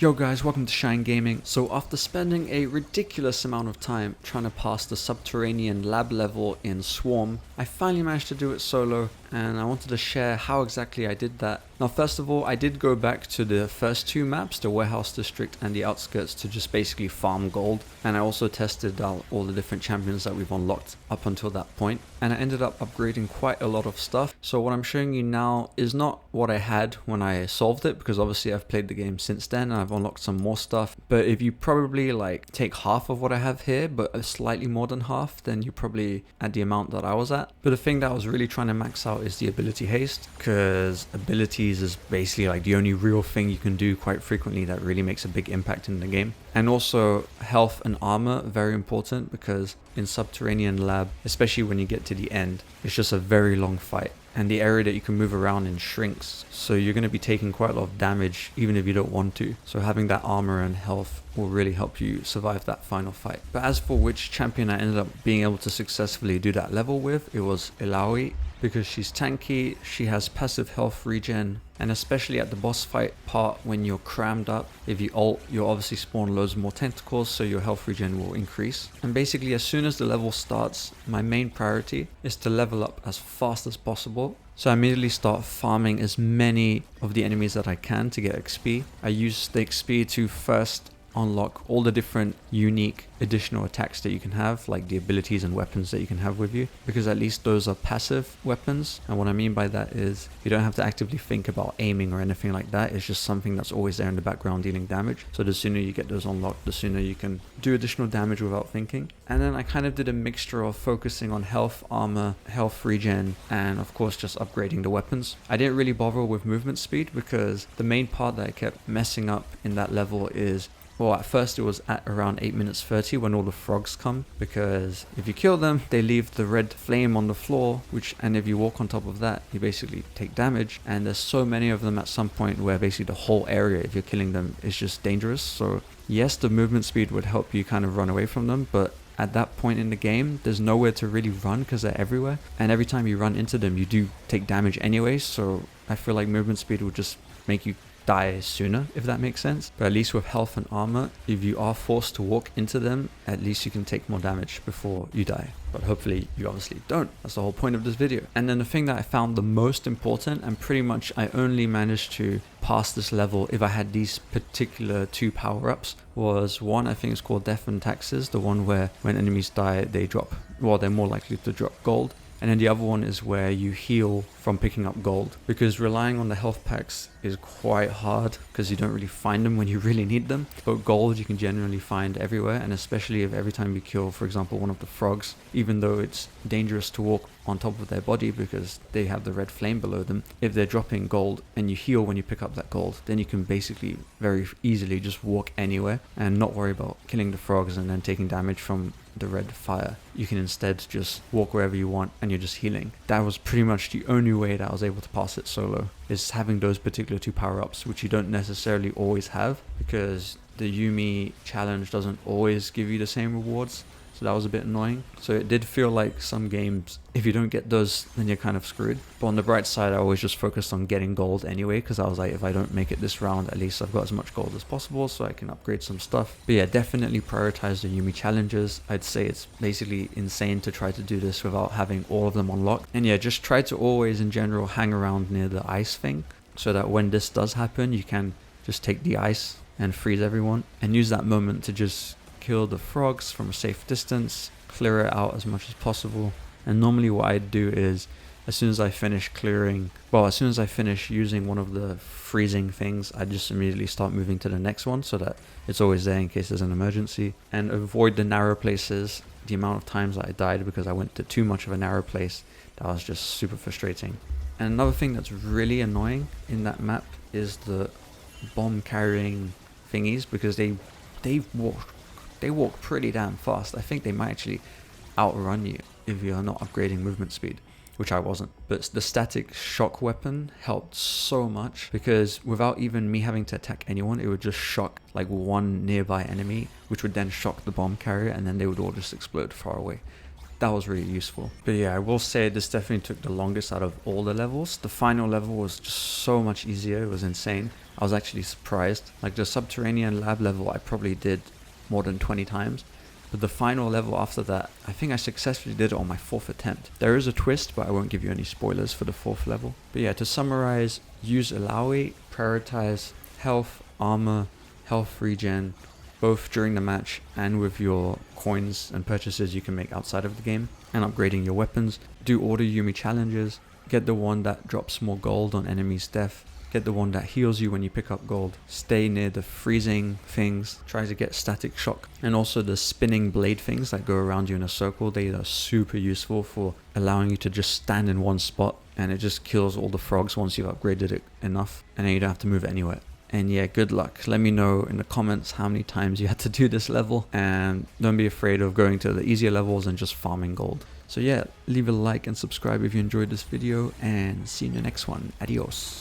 Yo guys, welcome to ShayanGaming. So after spending a ridiculous amount of time trying to pass the Subterranean lab level in Swarm, I finally managed to do it solo, and I wanted to share how exactly I did that. Now first of all, I did go back to the first two maps, the Warehouse District and the Outskirts, to just basically farm gold, and I also tested out all the different champions that we've unlocked up until that point, and I ended up upgrading quite a lot of stuff. So what I'm showing you now is not what I had when I solved it, because obviously I've played the game since then and I've unlocked some more stuff. But if you probably take half of what I have here, but slightly more than half, then you're probably at the amount that I was at. But the thing that I was really trying to max out is the ability haste, because abilities is basically the only real thing you can do quite frequently that really makes a big impact in the game. And also health and armor, very important, because in Subterranean lab, especially when you get to the end, it's just a very long fight, and the area that you can move around in shrinks, so you're going to be taking quite a lot of damage even if you don't want to. So having that armor and health will really help you survive that final fight. But as for which champion I ended up being able to successfully do that level with, it was Ilaoi, because she's tanky, she has passive health regen, and especially at the boss fight part when you're crammed up, if you ult, you'll obviously spawn loads more tentacles, so your health regen will increase. And basically as soon as the level starts, my main priority is to level up as fast as possible. So I immediately start farming as many of the enemies that I can to get XP. I use the XP to first unlock all the different unique additional attacks that you can have, like the abilities and weapons that you can have with you, because at least those are passive weapons. And what I mean by that is you don't have to actively think about aiming or anything like that. It's just something that's always there in the background dealing damage. So the sooner you get those unlocked, the sooner you can do additional damage without thinking. And then I kind of did a mixture of focusing on health, armor, health regen, and of course just upgrading the weapons. I didn't really bother with movement speed, because the main part that I kept messing up in that level is, well, at first it was at around 8 minutes 30 when all the frogs come, because if you kill them, they leave the red flame on the floor, and if you walk on top of that, you basically take damage. And there's so many of them at some point where basically the whole area, if you're killing them, is just dangerous. So yes, the movement speed would help you kind of run away from them, but at that point in the game, there's nowhere to really run because they're everywhere. And every time you run into them, you do take damage anyway. So I feel like movement speed will just make you die sooner, if that makes sense. But at least with health and armor, if you are forced to walk into them, at least you can take more damage before you die. But hopefully you obviously don't. That's the whole point of this video. And then the thing that I found the most important, and pretty much I only managed to pass this level if I had these particular two power-ups, was one, I think it's called Death and Taxes, the one where when enemies die they drop, well, they're more likely to drop gold. And then the other one is where you heal from picking up gold, because relying on the health packs is quite hard because you don't really find them when you really need them. But gold you can generally find everywhere, and especially if every time you kill, for example, one of the frogs, even though it's dangerous to walk on top of their body because they have the red flame below them, if they're dropping gold and you heal when you pick up that gold, then you can basically very easily just walk anywhere and not worry about killing the frogs and then taking damage from the red fire. You can instead just walk wherever you want and you're just healing. That was pretty much the only way that I was able to pass it solo, is having those particular two power-ups, which you don't necessarily always have, because the Yumi challenge doesn't always give you the same rewards. So that was a bit annoying. So it did feel like some games, if you don't get those, then you're kind of screwed. But on the bright side, I always just focused on getting gold anyway, because I was like, if I don't make it this round, at least I've got as much gold as possible so I can upgrade some stuff. But yeah, definitely prioritize the Yumi challenges. I'd say it's basically insane to try to do this without having all of them unlocked. And yeah, just try to always in general hang around near the ice thing, so that when this does happen, you can just take the ice and freeze everyone, and use that moment to just kill the frogs from a safe distance, clear it out as much as possible. And normally what I'd do is, as soon as I finish using one of the freezing things, I just immediately start moving to the next one, so that it's always there in case there's an emergency, and avoid the narrow places. The amount of times that I died because I went to too much of a narrow place, that was just super frustrating. And another thing that's really annoying in that map is the bomb carrying thingies, because they walk pretty damn fast. I think they might actually outrun you if you're not upgrading movement speed, which I wasn't. But the static shock weapon helped so much, because without even me having to attack anyone, it would just shock like one nearby enemy, which would then shock the bomb carrier, and then they would all just explode far away. that was really useful. But yeah, I will say this definitely took the longest out of all the levels. The final level was just so much easier. It was insane. I was actually surprised. Like the Subterranean lab level, I probably did more than 20 times. But the final level after that, I think I successfully did it on my 4th attempt. There is a twist, but I won't give you any spoilers for the 4th level. But yeah, to summarize, use Alawi, prioritize health, armor, health regen, both during the match and with your coins and purchases you can make outside of the game, and upgrading your weapons. Do order Yumi challenges, get the one that drops more gold on enemies' death, get the one that heals you when you pick up gold, stay near the freezing things, try to get static shock, and also the spinning blade things that go around you in a circle. They are super useful for allowing you to just stand in one spot, and it just kills all the frogs once you've upgraded it enough, and then you don't have to move anywhere. And yeah, good luck. Let me know in the comments how many times you had to do this level, and don't be afraid of going to the easier levels and just farming gold. So yeah, leave a like and subscribe if you enjoyed this video, and see you in the next one. Adios.